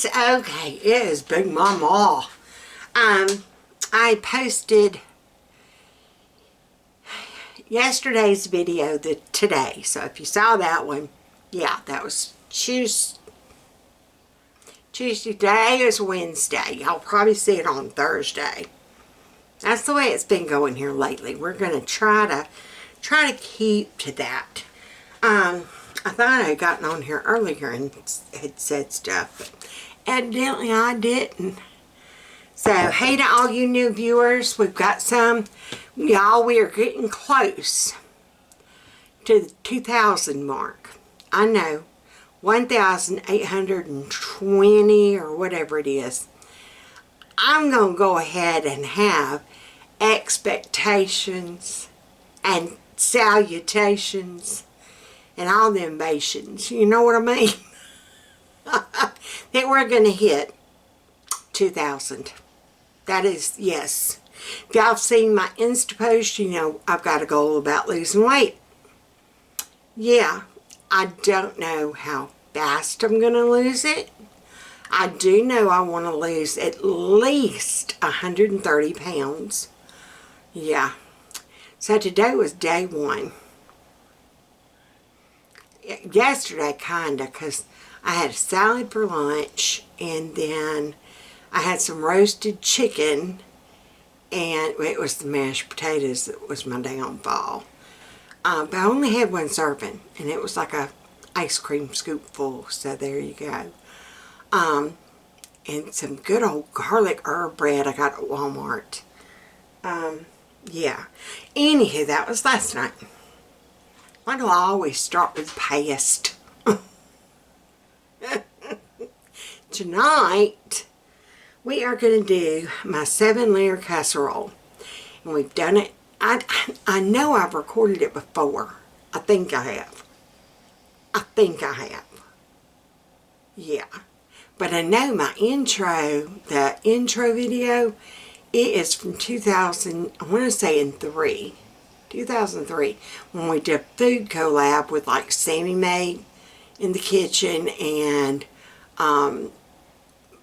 It's okay. It is Big Mama. I posted yesterday's video today. So if you saw that one, yeah, that was Tuesday. Today is Wednesday. Y'all probably see it on Thursday. That's the way it's been going here lately. We're gonna try to keep to that. I thought I had gotten on here earlier and had said stuff, but evidently I didn't. So, hey to all you new viewers. We've got some. Y'all, we are getting close to the 2,000 mark. I know. 1,820 or whatever it is. I'm going to go ahead and have expectations and salutations and all the invasions. You know what I mean? That we're going to hit 2,000. That is, yes. If y'all have seen my Insta post, you know I've got a goal about losing weight. Yeah, I don't know how fast I'm going to lose it. I do know I want to lose at least 130 pounds. Yeah. So today was day one. Yesterday, kinda, because I had a salad for lunch, and then I had some roasted chicken, and it was the mashed potatoes that was my downfall. But I only had one serving, and it was like a ice cream scoop full, so there you go. And some good old garlic herb bread I got at Walmart. Yeah. Anywho, that was last night. Why do I always start with past? Tonight, we are going to do my 7-layer casserole. And we've done it. I know I've recorded it before. I think I have. Yeah. But I know my intro, the intro video, it is from 2000, I want to say in 2003, when we did a food collab with like Sammy Mae in the kitchen and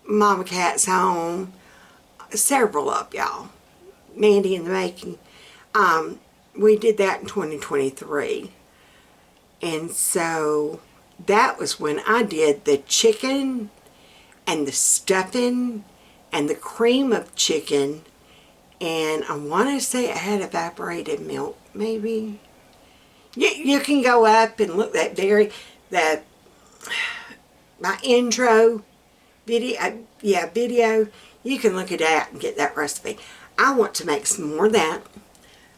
Mama Cat's Home, several of y'all, Mandy in the Making. We did that in 2023. And so that was when I did the chicken and the stuffing and the cream of chicken, and I want to say it had evaporated milk, maybe. You can go up and look at my intro video, video. You can look at that and get that recipe. I want to make some more of that.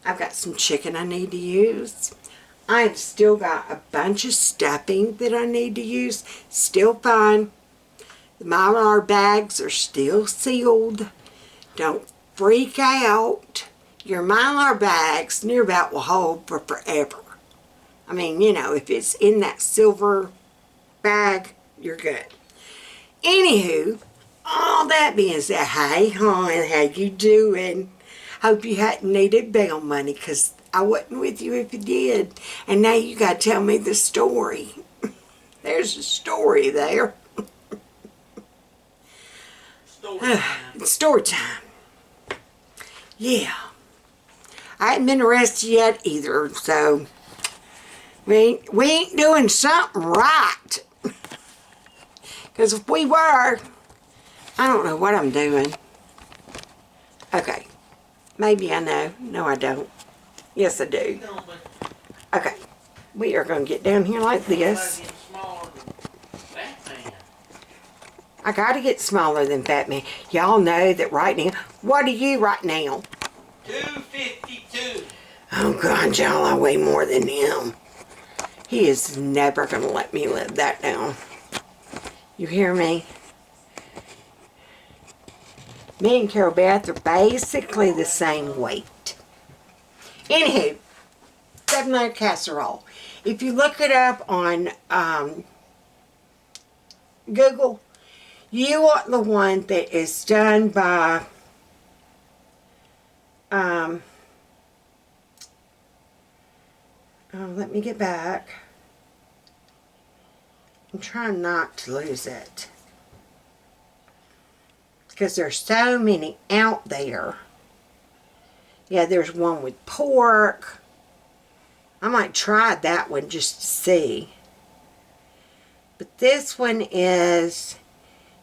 I've got some chicken I need to use. I've still got a bunch of stuffing that I need to use. Still fine. The Mylar bags are still sealed. Don't freak out. Your Mylar bags near about will hold for forever. I mean, you know, if it's in that silver bag, you're good. Anywho, all that being said, hey hon, how you doing? Hope you hadn't needed bail money, because I wasn't with you if you did. And now you got to tell me the story. There's a story there. It's story time. Yeah. I ain't been arrested yet either, so we ain't doing something right. Because if we were, I don't know what I'm doing. Okay. Maybe I know. No, I don't. Yes, I do. Okay. We are going to get down here like this. I got to get smaller than FATMAN. Y'all know that right now. What are you right now? 252. Oh, God, y'all, I weigh more than him. He is never going to let me live that down. You hear me? Me and Carol Beth are basically the same weight. Anywho, 7-layer casserole. If you look it up on Google, you want the one that is done by let me get back. I'm trying not to lose it. because there's so many out there. Yeah, there's one with pork. I might try that one just to see. But this one is,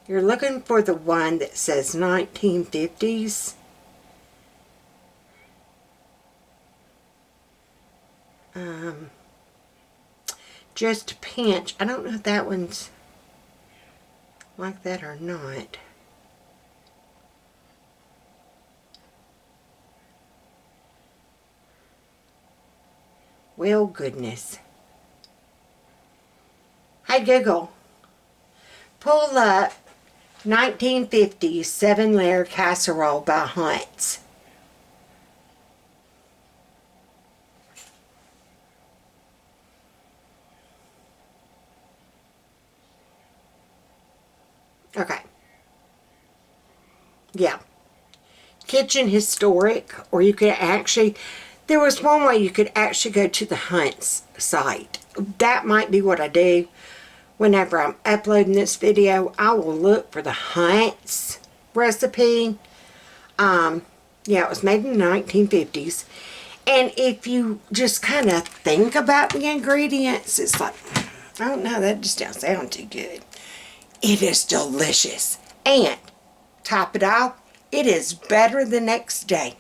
you're looking for the one that says 1950s. Just a pinch. I don't know if that one's like that or not. Well, goodness. Hey, Google. Pull up 1950s 7-layer casserole by Hunt's. Okay. Yeah. Kitchen Historic, or you could actually, there was one way you could actually go to the Hunt's site. That might be what I do whenever I'm uploading this video. I will look for the Hunt's recipe. Yeah, it was made in the 1950s. And if you just kind of think about the ingredients, it's like, I don't know, that just doesn't sound too good. It is delicious. And, top it off, it is better the next day.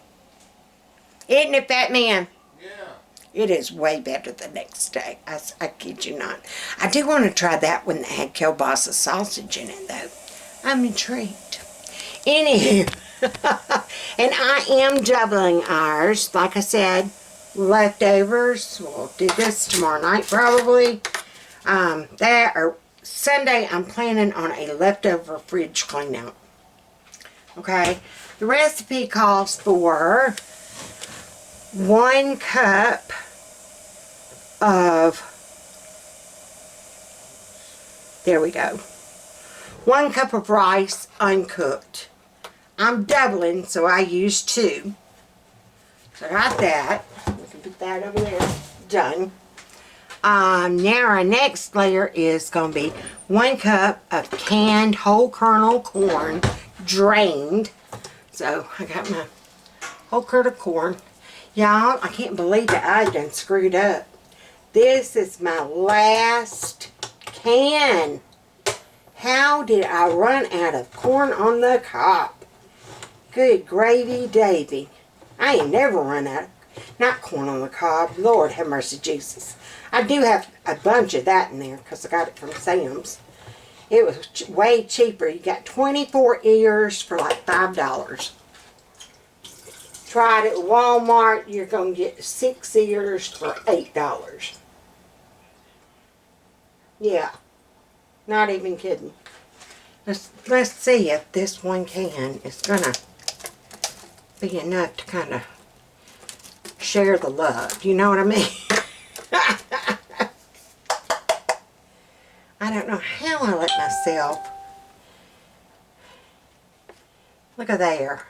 Isn't it, Fat Man? Yeah. It is way better the next day. I kid you not. I do want to try that one that had kielbasa sausage in it, though. I'm intrigued. Anywho, and I am doubling ours. Like I said, leftovers. We'll do this tomorrow night, probably. Sunday, I'm planning on a leftover fridge clean out. Okay, the recipe calls for 1 cup of, there we go, 1 cup of rice uncooked. I'm doubling, so I use 2. So I got that. We can put that over there. Done. Now our next layer is going to be 1 cup of canned whole kernel corn, drained. So I got my whole kernel corn. Y'all, I can't believe that I done screwed up. This is my last can. How did I run out of corn on the cob? Good gravy Davy. I ain't never run out of, not corn on the cob. Lord have mercy Jesus. I do have a bunch of that in there because I got it from Sam's. It was way cheaper. You got 24 ears for like $5. Tried it at Walmart. You're going to get 6 ears for $8. Yeah. Not even kidding. Let's see if this 1 can is going to be enough to kind of share the love. You know what I mean? I don't know how I let myself. Look at there.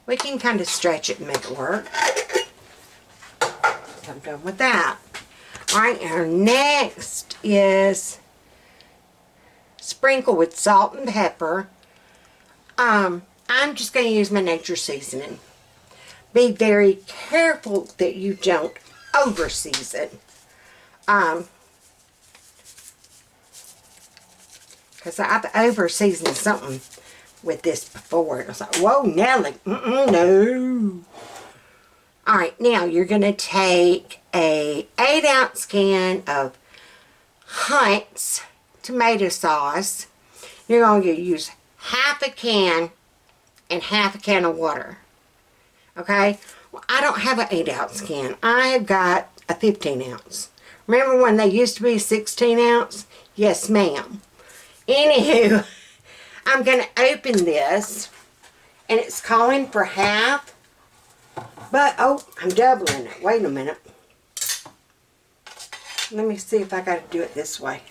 We can kind of stretch it and make it work. So I'm done with that. Alright, our next is sprinkle with salt and pepper. I'm just going to use my nature seasoning. Be very careful that you don't over season. Because I've over seasoned something with this before. It was like, whoa, Nelly, no. Alright, now you're going to take a 8-ounce can of Hunt's tomato sauce. You're going to use half a can and half a can of water. Okay? Well, I don't have an 8-ounce can. I have got a 15-ounce. Remember when they used to be 16-ounce? Yes, ma'am. Anywho, I'm going to open this, and it's calling for half, but, oh, I'm doubling it. Wait a minute. Let me see if I got to do it this way.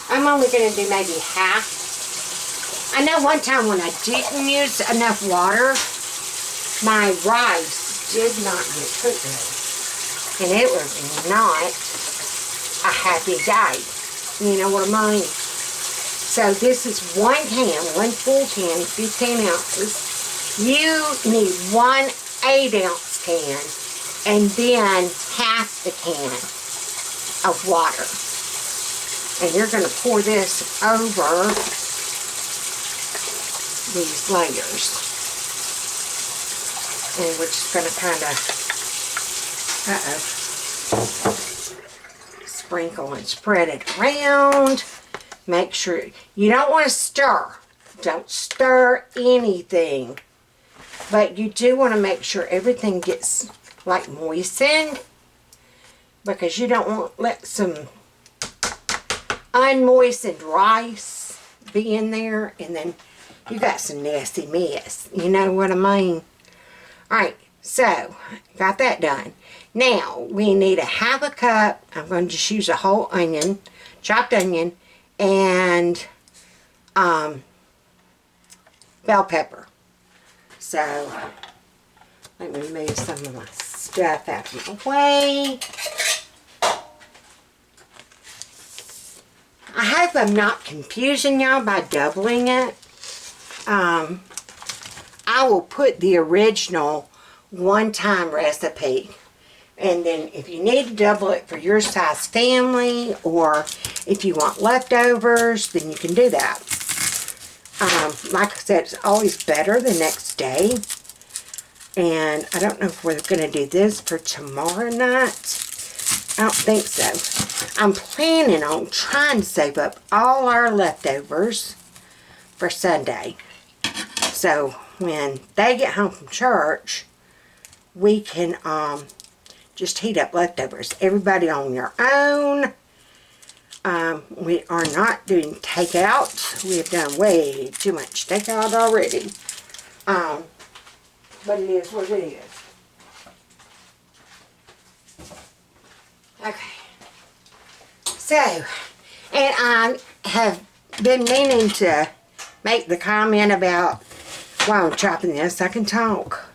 I'm only going to do maybe half. I know one time when I didn't use enough water, my rice did not get cooked good. And it was not a happy day. You know what I mean? So this is 1 can, 1 full can, 15 ounces. You need 1 8-ounce can and then half the can of water. And you're going to pour this over these layers. And we're just going to kind of, sprinkle and spread it around. Make sure, you don't want to stir. Don't stir anything. But you do want to make sure everything gets like moistened. Because you don't want to let some unmoistened rice be in there. And then you got some nasty mess. You know what I mean? Alright, so got that done. Now we need a 1/2 cup. I'm going to just use a whole onion, chopped onion, and bell pepper. So let me move some of my stuff out of the way. I hope I'm not confusing y'all by doubling it. I will put the original one-time recipe, and then if you need to double it for your size family, or if you want leftovers, then you can do that. Like I said, it's always better the next day. And I don't know if we're going to do this for tomorrow night. I don't think so. I'm planning on trying to save up all our leftovers for Sunday. So when they get home from church, we can just heat up leftovers. Everybody on your own. We are not doing takeout. We have done way too much takeout already. But it is what it is. Okay. So, and I have been meaning to make the comment about while I'm chopping this, I can talk.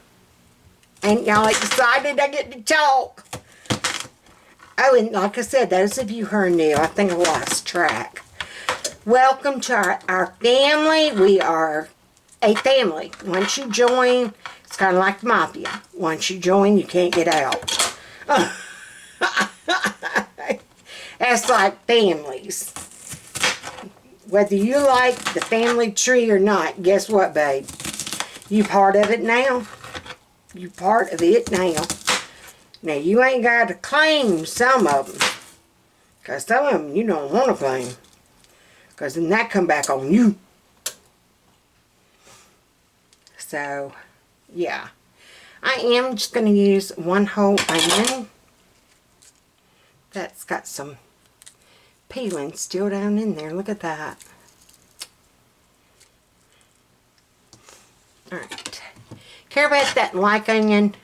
Ain't y'all excited I get to talk? Oh, and like I said, those of you who are new, I think I lost track. Welcome to our family. We are a family. Once you join, it's kind of like the mafia. Once you join, you can't get out. That's like families. Whether you like the family tree or not, guess what, babe? You part of it now. You part of it now. Now, you ain't got to claim some of them. Because some of them you don't want to claim. Because then that come back on you. So, yeah. I am just going to use 1 whole onion. That's got some peeling still down in there. Look at that. Alright. Care about that like onion.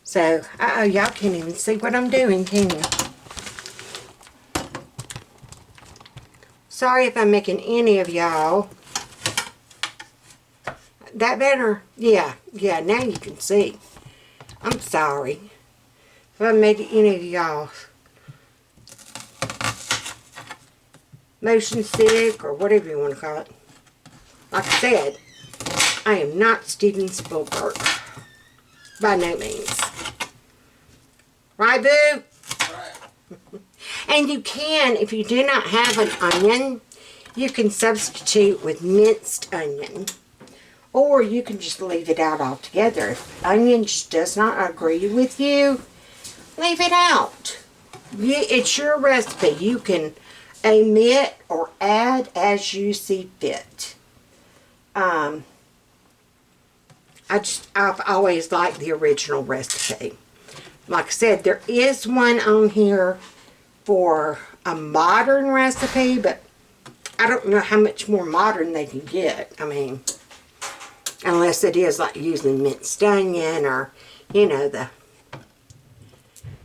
So, y'all can't even see what I'm doing, can you? Sorry if I'm making any of y'all. That better? Yeah, now you can see. I'm sorry if I made any of y'all motion sick or whatever you want to call it. Like I said, I am not Steven Spielberg. By no means. Right, boo? Right. And you can, if you do not have an onion, you can substitute with minced onion. Or you can just leave it out altogether. If onion just does not agree with you, leave it out. It's your recipe. You can omit or add as you see fit. I've always liked the original recipe. Like I said, there is one on here for a modern recipe, but I don't know how much more modern they can get. I mean, unless it is like using minced onion or, you know, the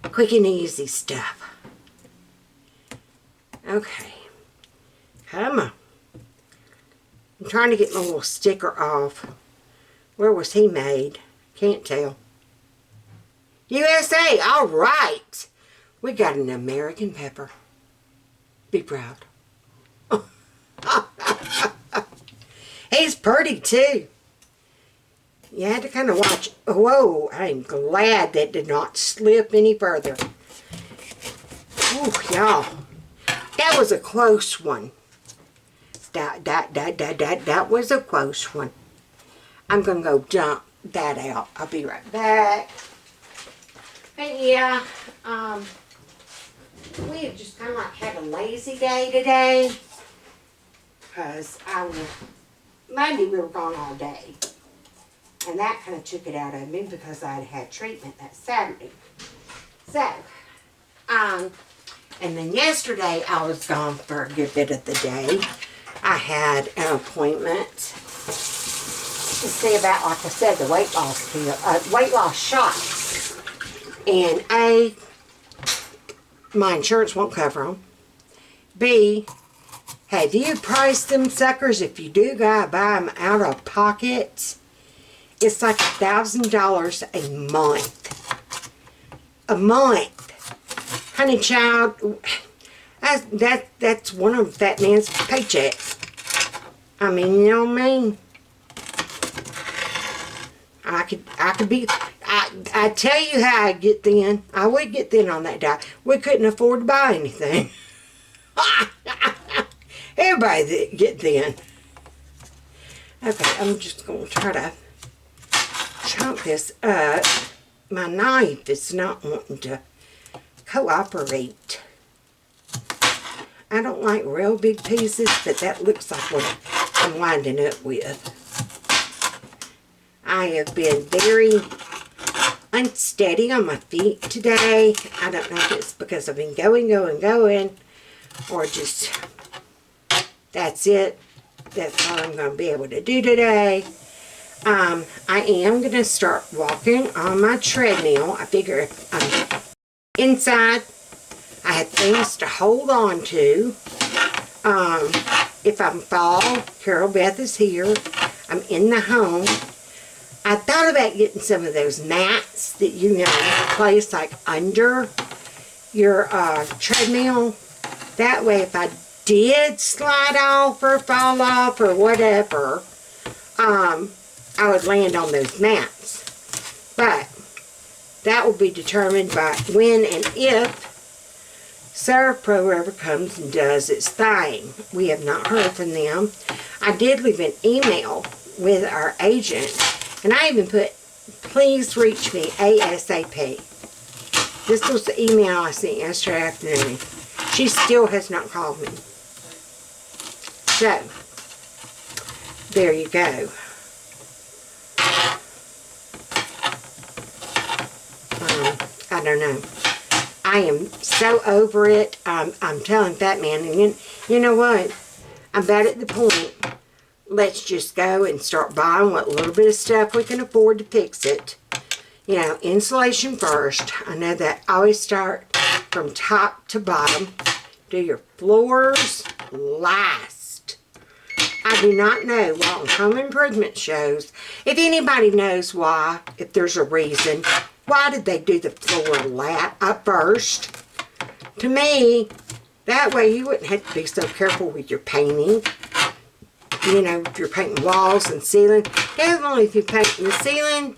quick and easy stuff. Okay. Come on. I'm trying to get my little sticker off. Where was he made? Can't tell. USA, all right. We got an American pepper. Be proud. He's pretty too. You had to kind of watch. Whoa, I'm glad that did not slip any further. Ooh, y'all. That was a close one. That was a close one. I'm going to go dump that out. I'll be right back. But yeah, we have just kind of like had a lazy day today. Because Monday we were gone all day. And that kind of took it out of me because I had treatment that Saturday. So, and then yesterday I was gone for a good bit of the day. I had an appointment to see about, like I said, the weight loss pill, weight loss shots. And A, my insurance won't cover them. B, have you priced them suckers? If you do gotta buy them out of pocket, it's like $1,000 a month. A month. Honey child, that's one of that man's paychecks. I mean, you know what I mean? I could be, I tell you how I'd get thin. I would get thin on that diet. We couldn't afford to buy anything. Everybody get thin. Okay, I'm just going to try to chunk this up. My knife is not wanting to cooperate. I don't like real big pieces, but that looks like what I'm winding up with. I have been very unsteady on my feet today. I don't know if it's because I've been going, or just, that's it. That's all I'm going to be able to do today. I am going to start walking on my treadmill. I figure if I'm inside, I have things to hold on to. If I fall, Carol Beth is here. I'm in the home. I thought about getting some of those mats that you place like under your treadmill. That way if I did slide off or fall off or whatever, I would land on those mats. But that will be determined by when and if Servpro ever comes and does its thing. We have not heard from them. I did leave an email with our agent, and I even put, please reach me ASAP. This was the email I sent yesterday afternoon. She still has not called me. So, there you go. I don't know. I am so over it. I'm telling Fatman, and you know what? I'm about at the point. Let's just go and start buying what little bit of stuff we can afford to fix it. You know, insulation first. I know that I always start from top to bottom. Do your floors last. I do not know what on home improvement shows. If anybody knows why, if there's a reason, why did they do the floor up first? To me, that way you wouldn't have to be so careful with your painting. You know, if you're painting walls and ceiling. Definitely if you're painting the ceiling,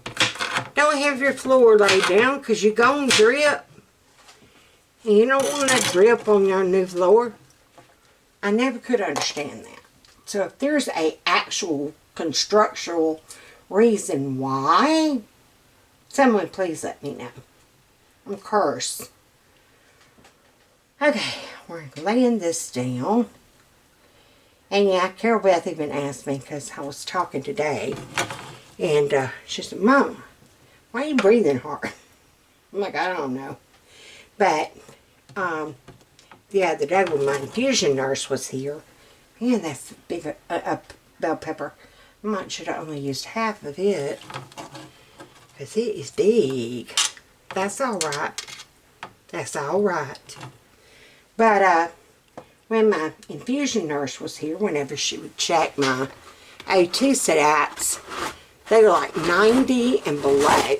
don't have your floor laid down because you're going to drip. And you don't want that drip on your new floor. I never could understand that. So if there's a actual constructional reason why, someone please let me know. I'm cursed. Okay, we're laying this down. And yeah, Carol Beth even asked me, because I was talking today, and she said, Mom, why are you breathing hard? I'm like, I don't know. But the other day when my infusion nurse was here, man, that's a big bell pepper. I might should have only used half of it, because it is big. That's all right. That's all right. But when my infusion nurse was here, whenever she would check my O2 stats, they were like 90 and below.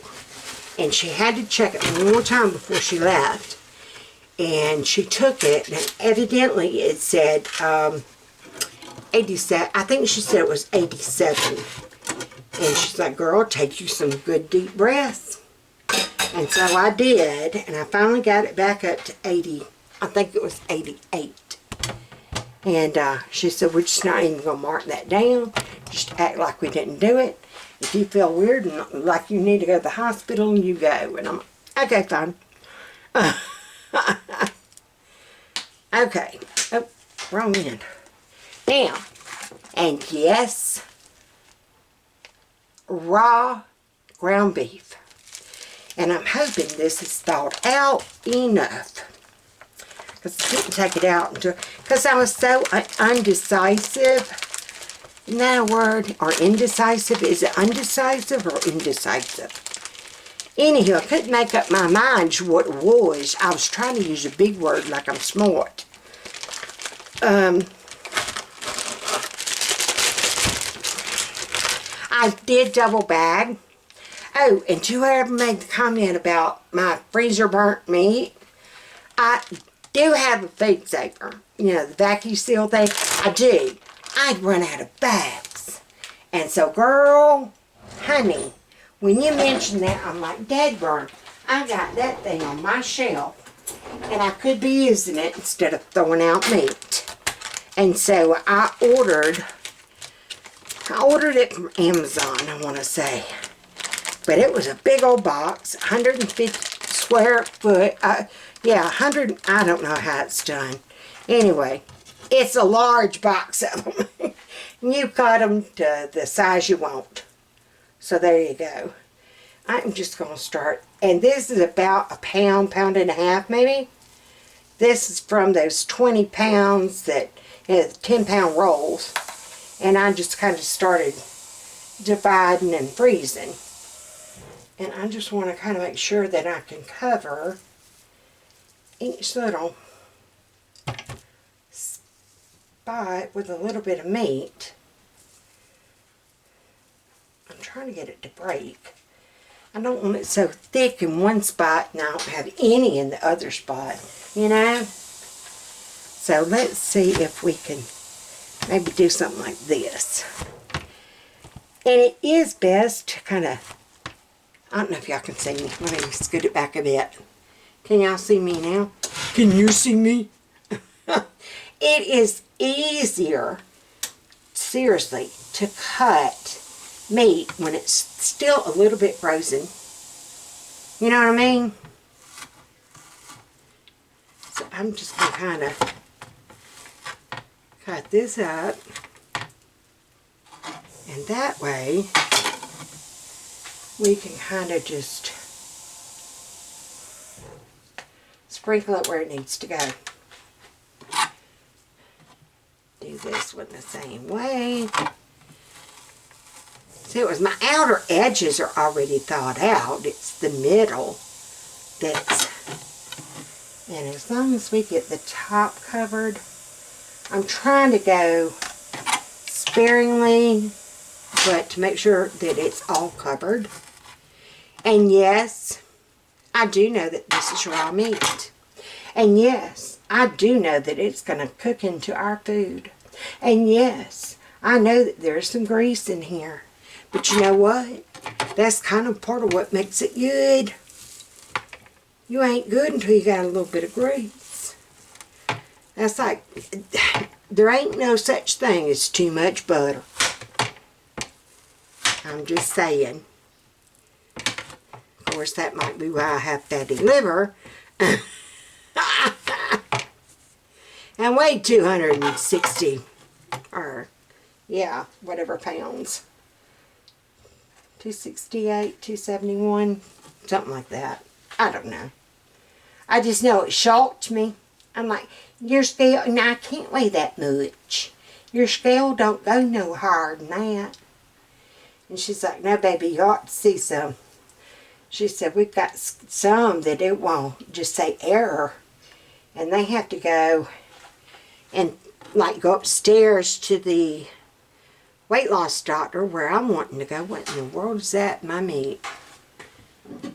And she had to check it one more time before she left. And she took it, and evidently it said 87. I think she said it was 87. And she's like, girl, take you some good deep breaths. And so I did, and I finally got it back up to 80. I think it was 88. And she said, we're just not even going to mark that down. Just act like we didn't do it. If you feel weird and like you need to go to the hospital, you go. And I'm like, okay, fine. Okay. Oh, wrong end. Now, and yes, raw ground beef. And I'm hoping this is thawed out enough. Because I didn't take it out until, because I was so undecisive. Isn't that a word? Or indecisive? Is it undecisive or indecisive? Anyhow, I couldn't make up my mind what it was. I was trying to use a big word like I'm smart. I did double bag. Oh, and whoever made the comment about my freezer burnt meat, I do have a food saver. You know, the vacuum seal thing. I do. I'd run out of bags. And so, girl, honey, when you mentioned that, I'm like, Dadburn, I got that thing on my shelf. And I could be using it instead of throwing out meat. And so I ordered it from Amazon, I want to say. But it was a big old box, 150 square foot. Yeah, 100, I don't know how it's done. Anyway, it's a large box of them. You cut them to the size you want. So there you go. I'm just going to start. And this is about a pound, pound and a half maybe. This is from those 20 pounds that, you know, 10-pound rolls. And I just kind of started dividing and freezing. And I just want to kind of make sure that I can cover each little spot with a little bit of meat. I'm trying to get it to break. I don't want it so thick in one spot and I don't have any in the other spot, you know? So let's see if we can maybe do something like this. And it is best to kind of, I don't know if y'all can see me. Let me scoot it back a bit. Can y'all see me now? Can you see me? It is easier, seriously, to cut meat when it's still a little bit frozen. You know what I mean? So I'm just going to kind of cut this up. And that way, we can kind of just sprinkle it where it needs to go. Do this one the same way. See, it was my outer edges are already thawed out. It's the middle that's, and as long as we get the top covered, I'm trying to go sparingly, but to make sure that it's all covered. And yes, I do know that this is raw meat. And yes, I do know that it's going to cook into our food. And yes, I know that there's some grease in here. But you know what? That's kind of part of what makes it good. You ain't good until you got a little bit of grease. That's like, there ain't no such thing as too much butter. I'm just saying. Of course, that might be why I have fatty liver. And weigh 260, or, yeah, whatever pounds. 268, 271, something like that. I don't know. I just know it shocked me. I'm like, your scale, now I can't weigh that much. Your scale don't go no higher than that. And she's like, no, baby, you ought to see some. She said, we've got some that it won't just say error. And they have to go and, like, go upstairs to the weight loss doctor where I'm wanting to go. What in the world is that, my meat?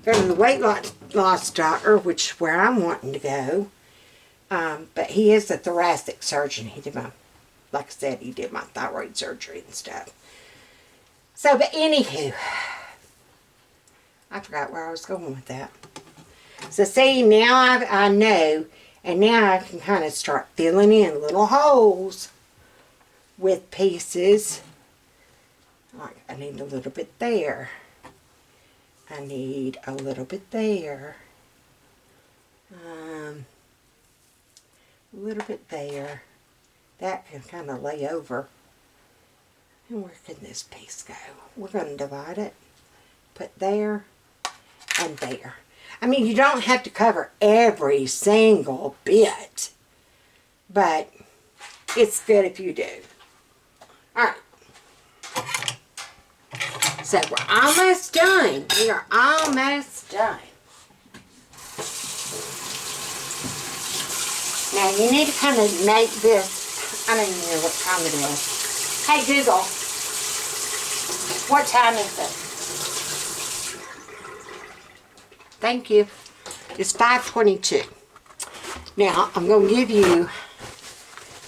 Go to the weight loss doctor, which is where I'm wanting to go. But he is a thoracic surgeon. He did my like I said, he did my thyroid surgery and stuff. So, but anywho, I forgot where I was going with that. So see, now I know, and now I can kind of start filling in little holes with pieces. Like, I need a little bit there. I need a little bit there. A little bit there. That can kind of lay over. And where can this piece go? We're going to divide it. Put there and there. I mean, you don't have to cover every single bit, but it's good if you do. Alright. So we're almost done. We are almost done. Now you need to kind of make this, I don't even know what time it is. Hey Google, what time is it? Thank you. It's 5:22. Now, I'm going to give you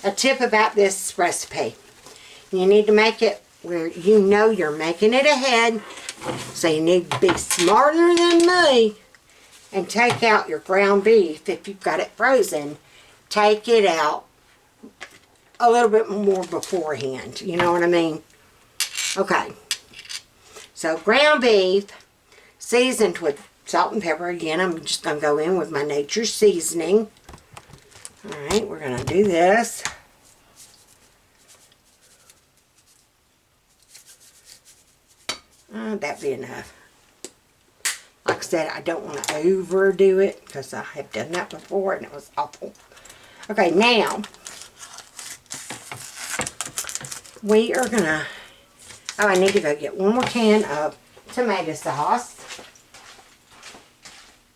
a tip about this recipe. You need to make it where you know you're making it ahead. So you need to be smarter than me and take out your ground beef. If you've got it frozen, take it out a little bit more beforehand. You know what I mean? Okay. So ground beef seasoned with salt and pepper. Again, I'm just going to go in with my nature's seasoning. Alright, we're going to do this. That'd be enough. Like I said, I don't want to overdo it because I have done that before and it was awful. Okay, now we are going to, I need to go get one more can of tomato sauce.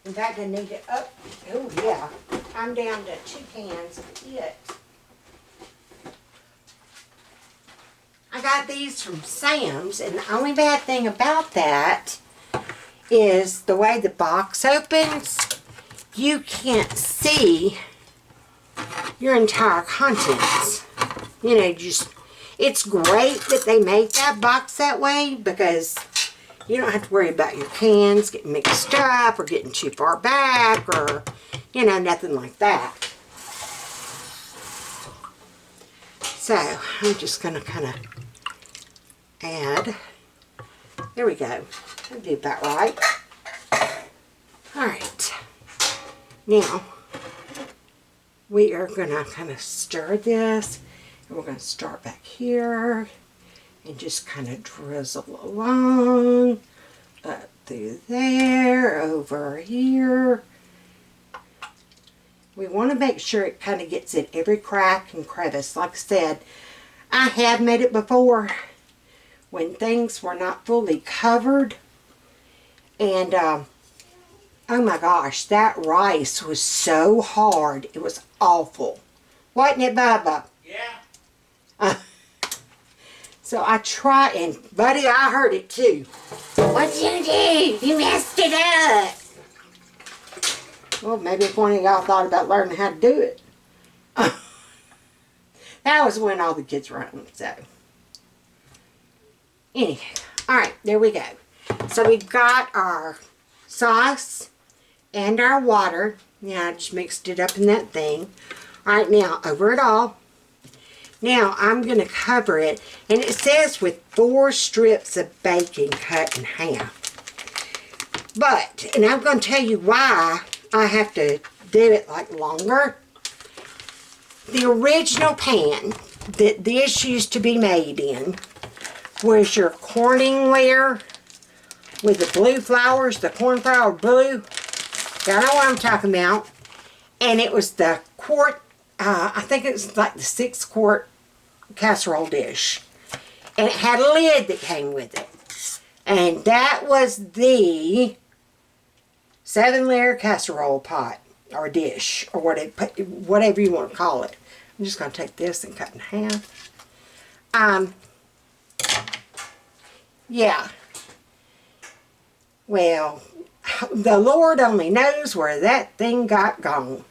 In fact, I need it up. Oh, yeah. I'm down to 2 cans of it. I got these from Sam's, and the only bad thing about that is the way the box opens, you can't see your entire contents. You know, just, it's great that they make that box that way because you don't have to worry about your cans getting mixed up or getting too far back or, you know, nothing like that. So, I'm just going to kind of add, there we go. I'll do that right. Alright. Now, we are going to kind of stir this. And we're going to start back here. And just kind of drizzle along, up through there, over here. We want to make sure it kind of gets in every crack and crevice. Like I said, I have made it before when things were not fully covered. And, oh my gosh, that rice was so hard. It was awful. Wasn't it, Bubba? Yeah. So I try, and buddy, I heard it too. What'd you do? You messed it up. Well, maybe if one of y'all thought about learning how to do it. That was when all the kids were home, so. Anyway, alright, there we go. So we've got our sauce and our water. Yeah, I just mixed it up in that thing. Alright, now, over it all. Now, I'm going to cover it, and it says with 4 strips of bacon cut in half. But, and I'm going to tell you why I have to do it like longer. The original pan that this used to be made in was your Corningware with the blue flowers, the cornflower blue. Y'all know what I'm talking about. And it was the quart, I think it was like the 6-quart casserole dish, and it had a lid that came with it, and that was the 7-layer casserole pot or dish or whatever you want to call it. I'm just going to take this and cut in half. Yeah, well, the Lord only knows where that thing got gone.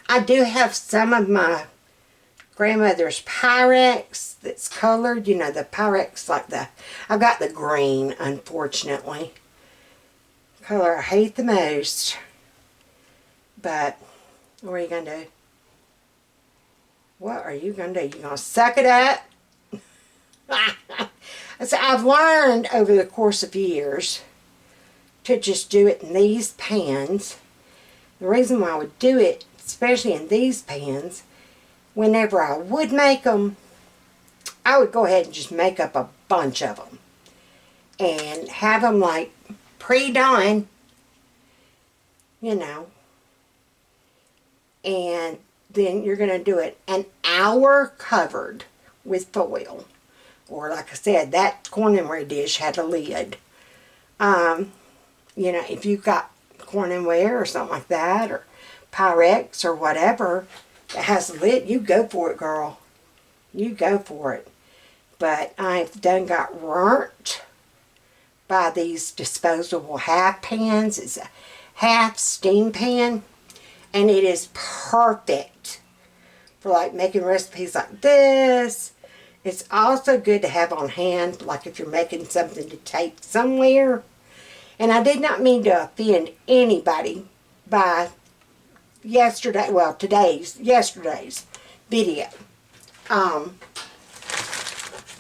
I do have some of my grandmother's Pyrex that's colored. You know, the Pyrex, like I've got the green, unfortunately. Color I hate the most. But, what are you going to do? What are you going to do? You going to suck it up? So I've learned over the course of years to just do it in these pans. The reason why I would do it, especially in these pans, whenever I would make them, I would go ahead and just make up a bunch of them. And have them like pre-done, you know. And then you're going to do it an hour covered with foil. Or like I said, that corn-and-ware dish had a lid. You know, if you've got corn-and-ware or something like that, or Pyrex or whatever that has a lid, you go for it, girl. You go for it. But I've done got burnt by these disposable half pans. It's a half steam pan. And it is perfect for like making recipes like this. It's also good to have on hand, like if you're making something to take somewhere. And I did not mean to offend anybody by yesterday's video.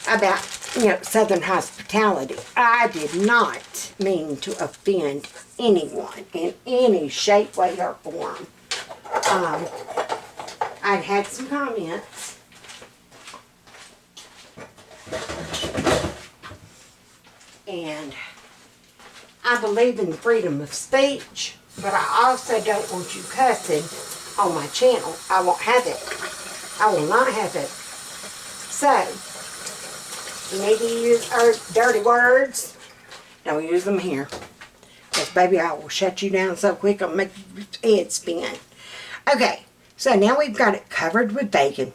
About, you know, Southern hospitality. I did not mean to offend anyone in any shape, way, or form. I'd had some comments. And I believe in freedom of speech, but I also don't want you cussing on my channel. I won't have it. I will not have it. So, you need to use dirty words. Don't use them here. Because, baby, I will shut you down so quick I'll make your head spin. Okay, so now we've got it covered with bacon.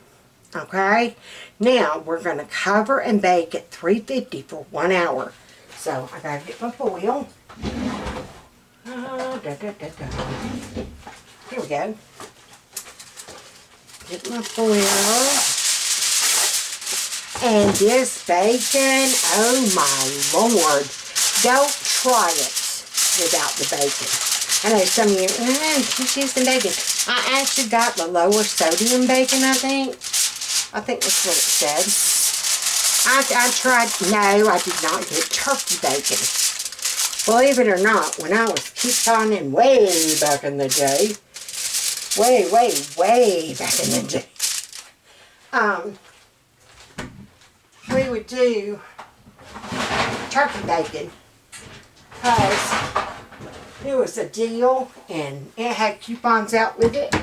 Okay? Now, we're going to cover and bake at 350 for 1 hour. So, I got to get my foil. Here we go. Get my foil. And this bacon, oh my Lord, don't try it without the bacon. I know some of you, she's using bacon. I actually got the lower sodium bacon, I think. I think that's what it said. I tried, no, I did not get turkey bacon. Believe it or not, when I was couponing way back in the day, way back in the day, we would do turkey bacon because it was a deal and it had coupons out with it.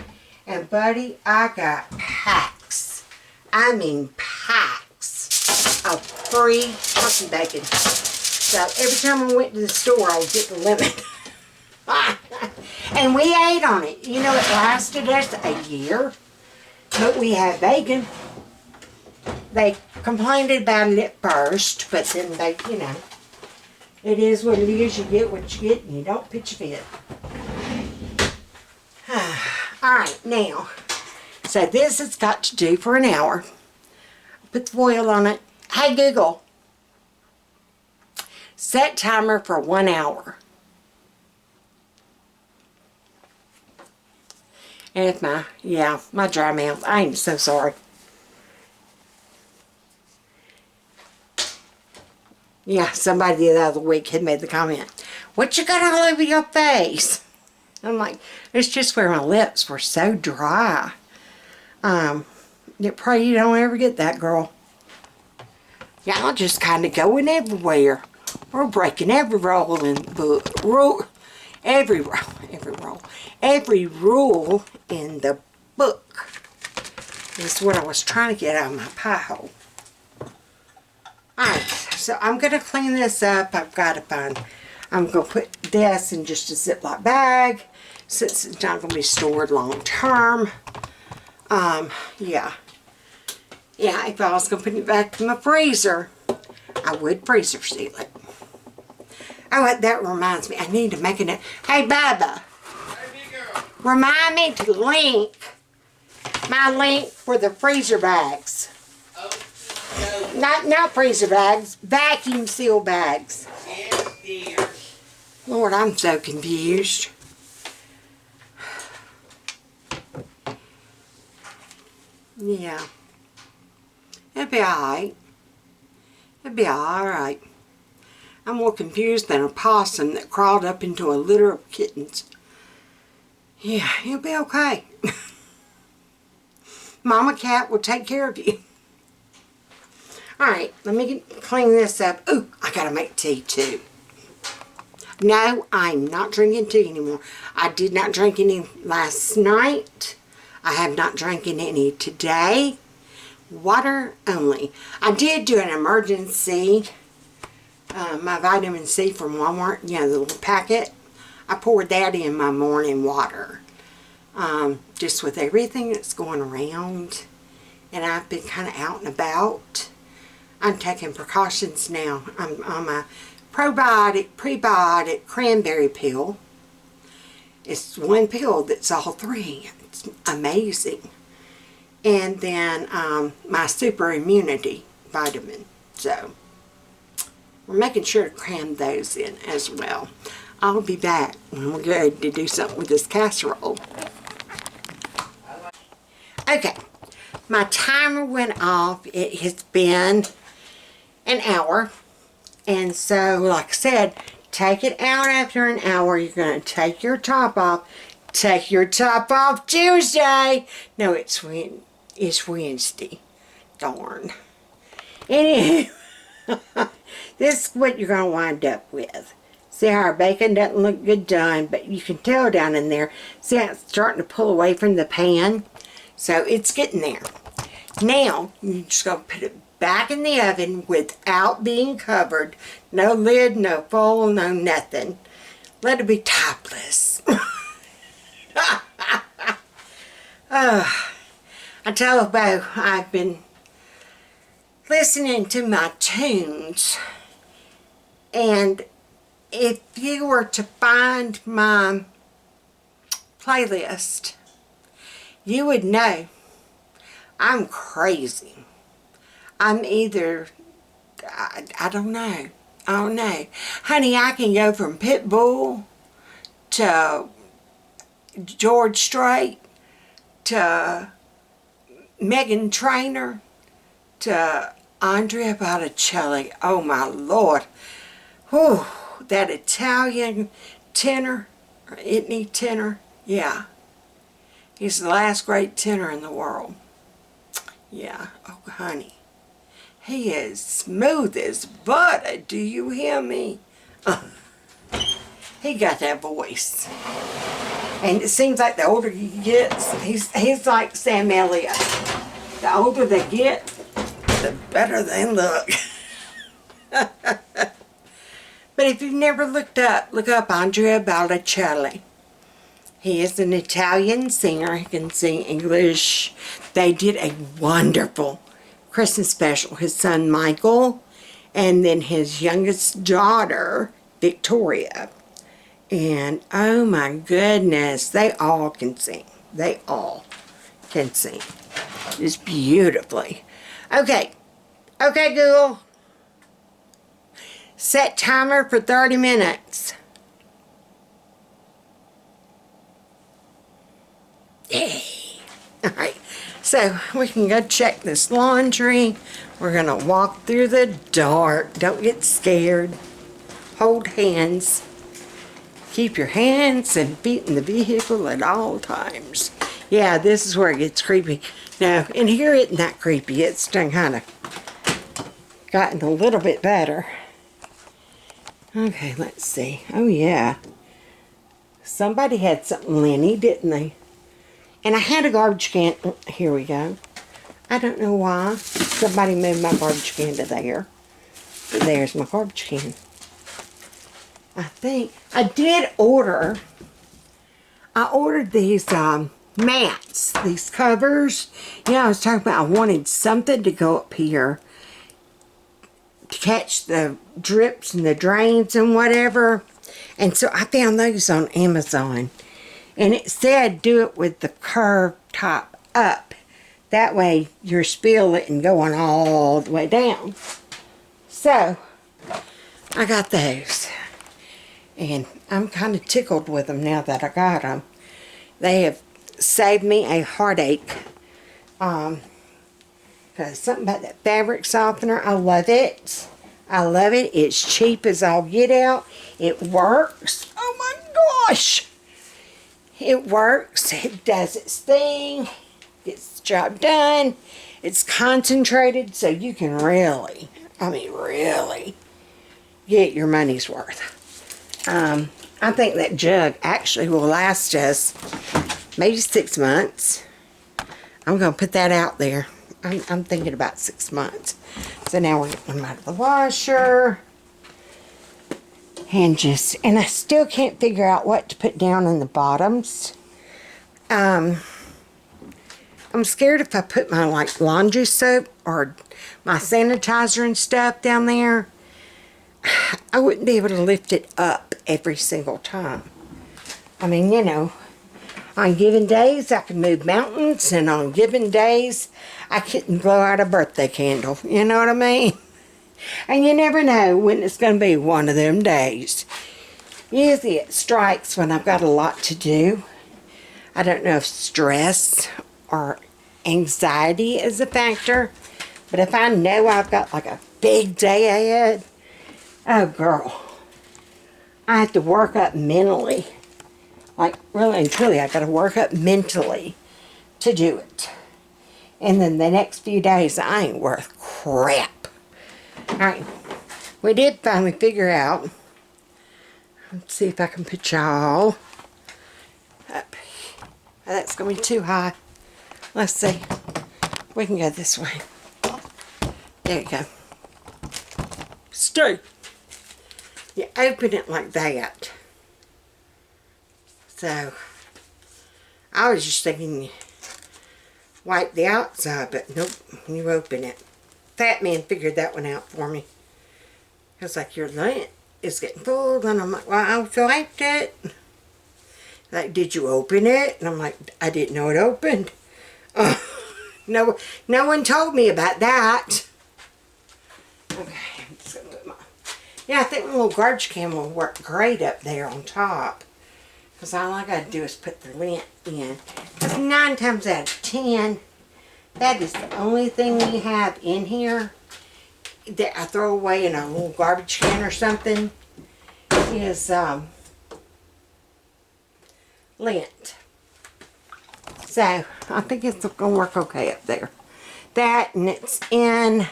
And buddy, I got packs. I mean packs of free turkey bacon. So every time I went to the store, I would get the limit. And we ate on it. You know, it lasted us a year. But we had bacon. They complained about it at first, but then they, you know, it is what it is. You get what you get and you don't pitch a fit. Alright, now, so this has got to do for an hour. Put the foil on it. Hey Google, set timer for 1 hour. And if my dry mouth, I am so sorry. Yeah, somebody the other week had made the comment, what you got all over your face? I'm like, it's just where my lips were so dry. Pray you don't ever get that, girl. Y'all just kind of going everywhere. We're breaking every rule in the book. Every rule in the book. That's what I was trying to get out of my pie hole. Alright, so I'm going to clean this up. I've got to find, I'm going to put this in just a Ziploc bag since it's not going to be stored long term. Yeah, if I was going to put it back in my freezer, I would freezer seal it. Oh, that reminds me, I need to make it. Hey, Bubba, remind me to link my link for the freezer bags. Oh, no. Not freezer bags, vacuum seal bags. Yes, dear. Lord, I'm so confused. Yeah. It'll be alright. It'll be alright. I'm more confused than a possum that crawled up into a litter of kittens. Yeah, you'll be okay. Mama Cat will take care of you. Alright, let me clean this up. Ooh, I gotta make tea too. No, I'm not drinking tea anymore. I did not drink any last night. I have not drinking any today. Water only. I did do an emergency. My vitamin C from Walmart, you know, the little packet. I poured that in my morning water. Just with everything that's going around. And I've been kind of out and about. I'm taking precautions now. I'm on my probiotic, prebiotic cranberry pill. It's one pill that's all three. It's amazing. And then my super immunity vitamin. So we're making sure to cram those in as well. I'll be back when we're good to do something with this casserole. Okay, my timer went off. It has been an hour. And so, like I said, take it out after an hour. You're going to take your top off. Take your top off Tuesday. No, it's Wednesday. Darn. Anyway, this is what you're going to wind up with. See how our bacon doesn't look good done, but you can tell down in there. See how it's starting to pull away from the pan? So it's getting there. Now, you're just going to put it back in the oven without being covered. No lid, no foil, no nothing. Let it be topless. I tell Bo, I've been listening to my tunes, and if you were to find my playlist, you would know I'm crazy. I'm either, I don't know. I don't know. Honey, I can go from Pitbull to George Strait to Megan Trainor to Andrea Botticelli. Oh my Lord. Whew, that Italian tenor, or isn't he tenor? Yeah. He's the last great tenor in the world. Yeah. Oh, honey. He is smooth as butter. Do you hear me? He got that voice. And it seems like the older he gets, he's like Sam Elliott. The older they get, the better they look. But if you've never look up Andrea Botticelli. He is an Italian singer. He can sing English. They did a wonderful Christmas special. His son Michael, and then his youngest daughter Victoria. And oh my goodness, they all can sing. They all can sing. Just beautifully. Okay. Okay, Google. Set timer for 30 minutes. Yay. Alright. So we can go check this laundry. We're going to walk through the dark. Don't get scared. Hold hands. Keep your hands and feet in the vehicle at all times. Yeah, this is where it gets creepy. Now, in here it isn't that creepy. It's done kind of gotten a little bit better. Okay, let's see. Oh, yeah. Somebody had something Lenny, didn't they? And I had a garbage can. Here we go. I don't know why. Somebody moved my garbage can to there. But there's my garbage can. I think I did order. I ordered these mats, these covers. You know, I was talking about I wanted something to go up here to catch the drips and the drains and whatever. And so I found those on Amazon. And it said do it with the curved top up. That way your spill isn't going all the way down. So, I got those. And I'm kind of tickled with them now that I got them. They have saved me a heartache. Because something about that fabric softener, I love it. I love it. It's cheap as all get out. It works. Oh my gosh. It works. It does its thing. Gets the job done. It's concentrated so you can really, I mean really, get your money's worth. I think that jug actually will last us maybe 6 months. I'm going to put that out there. I'm thinking about 6 months. So now we're getting them out of the washer. And I still can't figure out what to put down in the bottoms. I'm scared if I put my laundry soap or my sanitizer and stuff down there, I wouldn't be able to lift it up every single time. I mean, you know, on given days I can move mountains, and on given days I couldn't blow out a birthday candle. You know what I mean? And you never know when it's going to be one of them days. Usually it strikes when I've got a lot to do. I don't know if stress or anxiety is a factor, but if I know I've got like a big day ahead, oh girl, I have to work up mentally. Like really and truly, I got to work up mentally to do it. And then the next few days, I ain't worth crap. Alright, we did finally figure out. Let's see if I can put y'all up. Oh, that's going to be too high. Let's see. We can go this way. There you go. Stay. You open it like that. So, I was just thinking wipe the outside, but nope, you open it. FATMAN figured that one out for me. He was like, your lint is getting full. And I'm like, well, I wiped it. Like, did you open it? And I'm like, I didn't know it opened. No one told me about that. Okay, I'm just gonna put my... Yeah, I think my little garbage can will work great up there on top. Because all I got to do is put the lint in. Because 9 times out of 10, that is the only thing we have in here that I throw away in a little garbage can or something is lint. So, I think it's going to work okay up there. That, and it's in...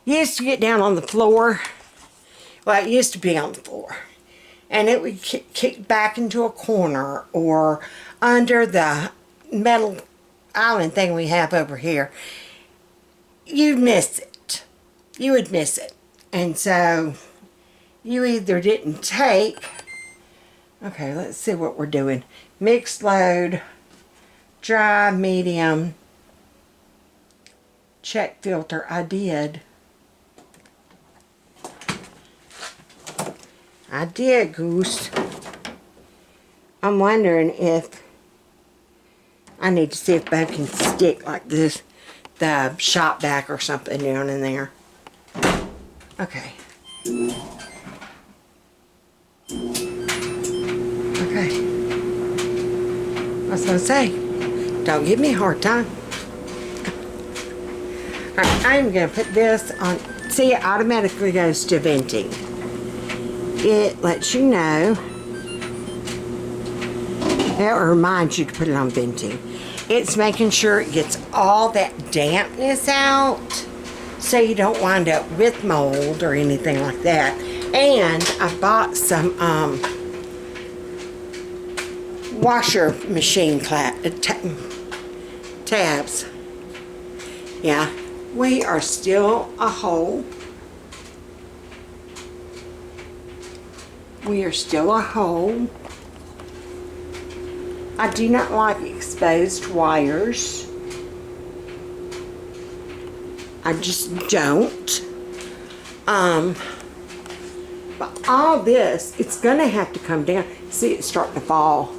Used to get down on the floor. Well, it used to be on the floor. And it would kick back into a corner or under the metal island thing we have over here. You'd miss it. You would miss it. And so you either didn't take... Okay, let's see what we're doing. Mixed load, dry, medium, check filter. I did. I did, Goose. I'm wondering if I need to see if I can stick like this, the shop vac or something down in there. Okay. Okay. I was going to say, don't give me a hard time. Alright, I'm going to put this on. See, it automatically goes to venting. It lets you know. It reminds you to put it on venting. It's making sure it gets all that dampness out so you don't wind up with mold or anything like that. And I bought some washer machine tabs. Yeah, we are still a hole. We are still a hole. I do not like exposed wires. I just don't. But all this, it's gonna have to come down. See, it's starting to fall.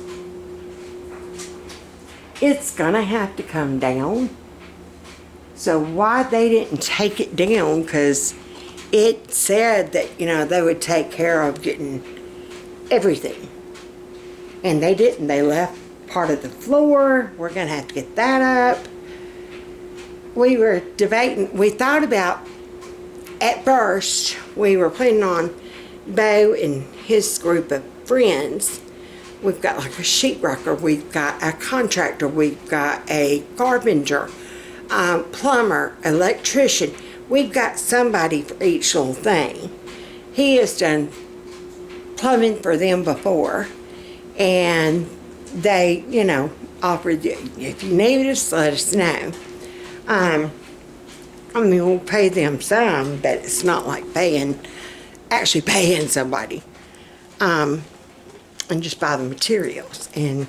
It's gonna have to come down. So why they didn't take it down, because it said that, you know, they would take care of getting everything. And they didn't. They left part of the floor. We're going to have to get that up. We were debating. We thought about, at first, we were planning on Bo and his group of friends. We've got like a sheetrocker. We've got a contractor. We've got a carpenter, plumber, electrician. We've got somebody for each little thing. He has done plumbing for them before, and they, you know, offered, if you need us, let us know. I mean, we'll pay them some, but it's not like actually paying somebody. And just buy the materials. And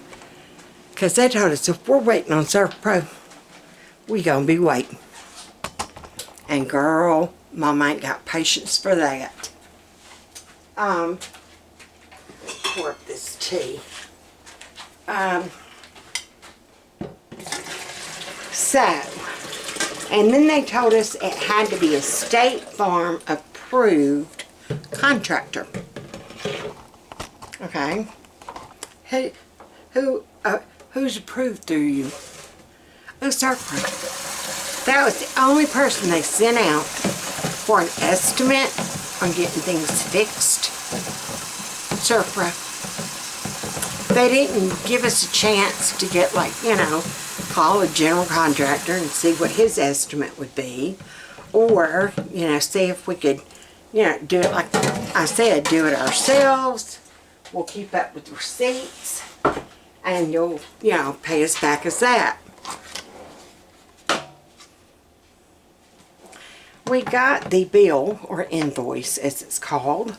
because they told us if we're waiting on Surf Pro, we gonna be waiting. And girl, Mama ain't got patience for that. Pour up this tea. So, and then they told us it had to be a State Farm approved contractor. Okay. Who's approved through you? Oh, Surf Pro. That was the only person they sent out for an estimate on getting things fixed. Surf Pro. They didn't give us a chance to get, like, you know, call a general contractor and see what his estimate would be, or, you know, see if we could, you know, do it like I said, do it ourselves. We'll keep up with receipts, and you'll, you know, pay us back as that. We got the bill, or invoice as it's called,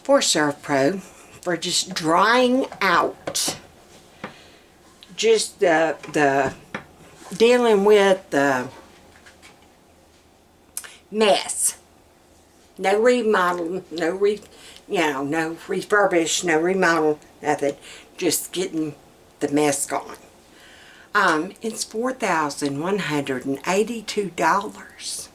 for Surf Pro for just drying out, just the dealing with the mess. No remodel, no refurbish, no remodel, nothing. Just getting the mess gone. It's $4,182.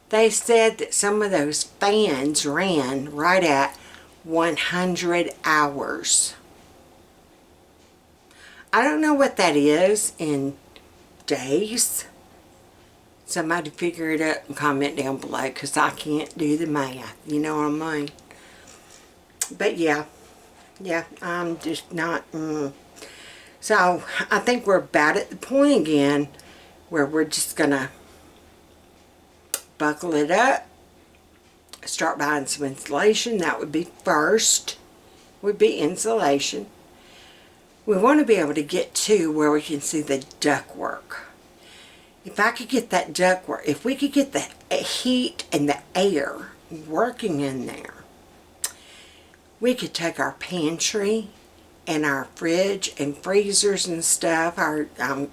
They said that some of those fans ran right at 100 hours. I don't know what that is in days. Somebody figure it out and comment down below, because I can't do the math. You know what I mean? But yeah, I'm just not. So I think we're about at the point again where we're just gonna buckle it up, start buying some insulation. That would be first, would be insulation. We want to be able to get to where we can see the ductwork. If I could get that ductwork, if we could get the heat and the air working in there, we could take our pantry and our fridge and freezers and stuff. I'm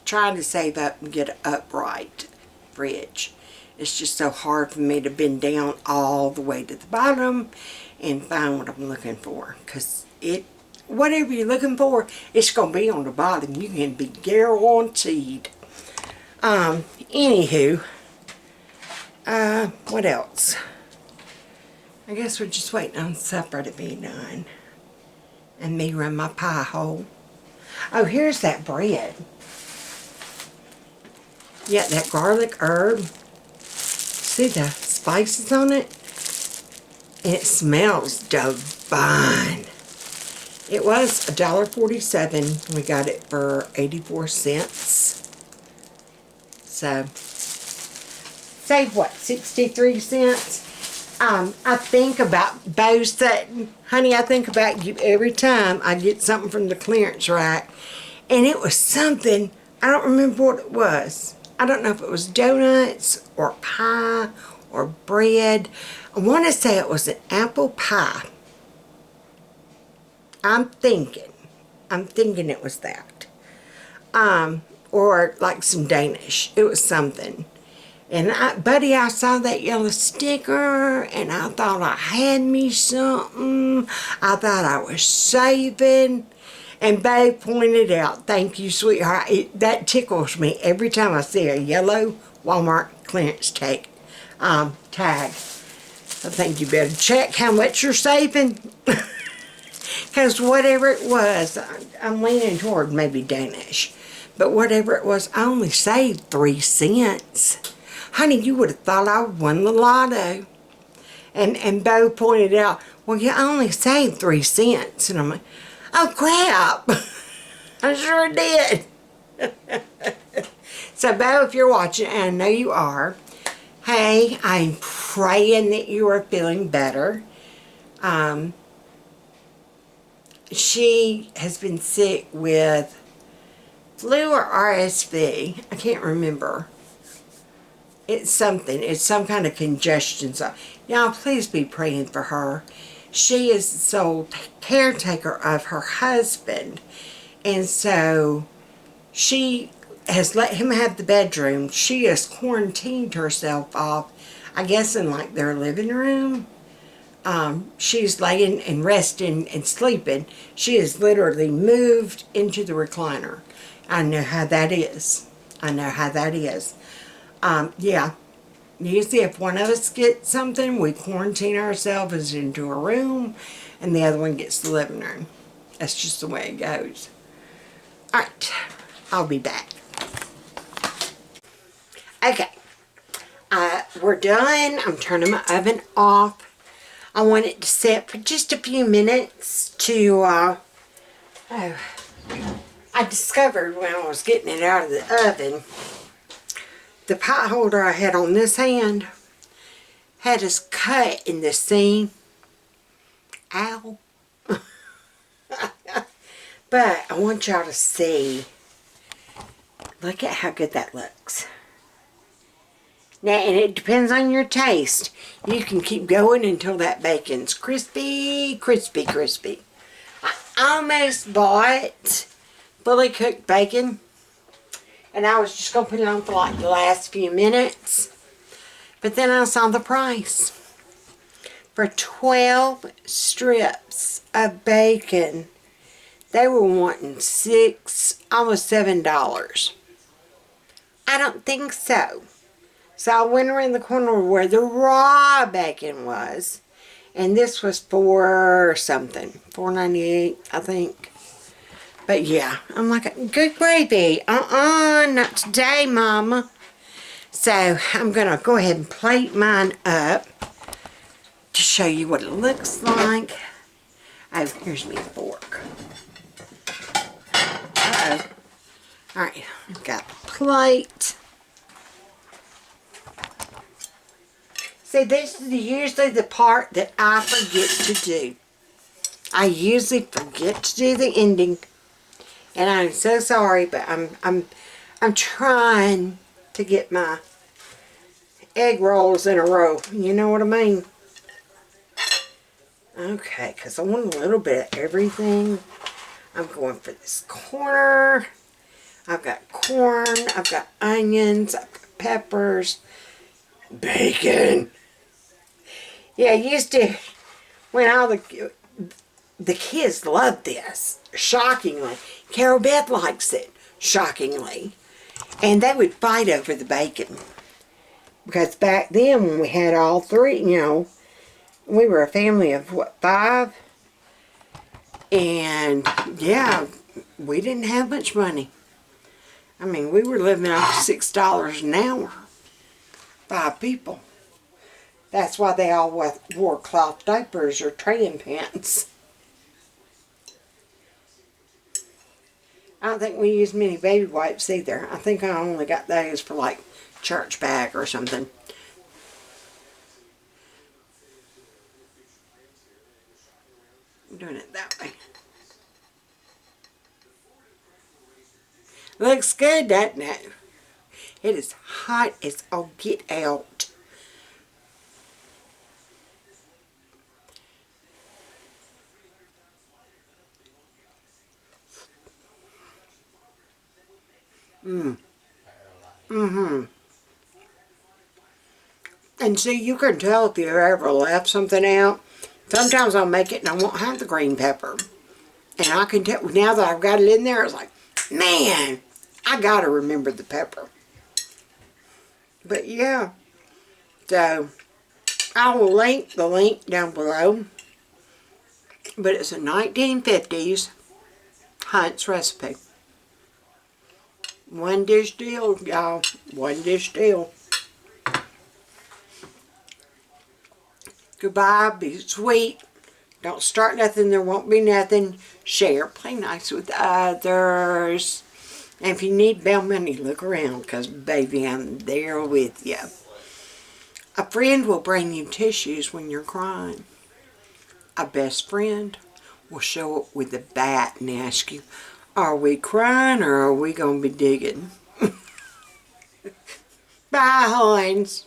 trying to save up and get an upright fridge. It's just so hard for me to bend down all the way to the bottom and find what I'm looking for. Because whatever you're looking for, it's going to be on the bottom. You can be guaranteed. Anywho, what else? I guess we're just waiting on supper to be done. And me run my pie hole. Oh, here's that bread. Yeah, that garlic herb. See the spices on it? And it smells divine. It was $1.47. We got it for 84 cents. So, save what, 63 cents? I think about Bo Sutton. Honey, I think about you every time I get something from the clearance rack. And it was something, I don't remember what it was. I don't know if it was donuts or pie or bread. I want to say it was an apple pie. I'm thinking it was that. Or like some Danish. It was something. And buddy, I saw that yellow sticker and I thought I had me something. I thought I was saving. And Bo pointed out, thank you, sweetheart. That tickles me every time I see a yellow Walmart clearance tag. I think you better check how much you're saving. Because whatever it was, I'm leaning toward maybe Danish. But whatever it was, I only saved 3 cents. Honey, you would have thought I won the lotto. And Bo pointed out, well, you only saved 3 cents. And I'm like, oh, crap. I sure did. So, Bo, if you're watching, and I know you are, hey, I'm praying that you are feeling better. She has been sick with flu or RSV. I can't remember. It's something. It's some kind of congestion. So, y'all, please be praying for her. She is the sole caretaker of her husband. And so she has let him have the bedroom. She has quarantined herself off, I guess, in like their living room. She's laying and resting and sleeping. She is literally moved into the recliner. I know how that is. I know how that is. Yeah. Usually if one of us gets something, we quarantine ourselves into a room and the other one gets the living room. That's just the way it goes. Alright. I'll be back. Okay. We're done. I'm turning my oven off. I want it to set for just a few minutes to, I discovered when I was getting it out of the oven, the pot holder I had on this hand had us cut in the seam. Ow. But I want y'all to see, look at how good that looks. Now, and it depends on your taste. You can keep going until that bacon's crispy, crispy, crispy. I almost bought fully cooked bacon. And I was just going to put it on for like the last few minutes. But then I saw the price. For 12 strips of bacon, they were wanting $6, almost $7. I don't think so. So I went around the corner where the raw bacon was. And this was for something. $4.98, I think. But yeah, I'm like, good gravy. Not today, Mama. So I'm going to go ahead and plate mine up to show you what it looks like. Oh, here's my fork. Uh-oh. Alright, I've got the plate. See, this is usually the part that I forget to do. I usually forget to do the ending. And I'm so sorry, but I'm trying to get my egg rolls in a row. You know what I mean? Okay, because I want a little bit of everything. I'm going for this corner. I've got corn. I've got onions. I've got peppers. Bacon. Yeah, I used to, when all the kids loved this, shockingly. Carol Beth likes it, shockingly. And they would fight over the bacon. Because back then, when we had all 3, you know, we were a family of, what, 5? And, yeah, we didn't have much money. I mean, we were living off $6 an hour. 5 people. That's why they all wore cloth diapers or training pants. I don't think we used many baby wipes either. I think I only got those for like church bag or something. I'm doing it that way. Looks good, doesn't it? It is hot as all get out. And see, you can tell if you ever left something out. Sometimes I'll make it and I won't have the green pepper. And I can tell, now that I've got it in there, it's like, man, I gotta remember the pepper. But yeah, so I will link the link down below. But it's a 1950s Hunt's recipe. One dish deal, y'all. One dish deal. Goodbye, be sweet. Don't start nothing, there won't be nothing. Share, play nice with others. And if you need bail money, look around, because baby, I'm there with you. A friend will bring you tissues when you're crying. A best friend will show up with a bat and ask you, are we crying or are we going to be digging? Bye, Heinz.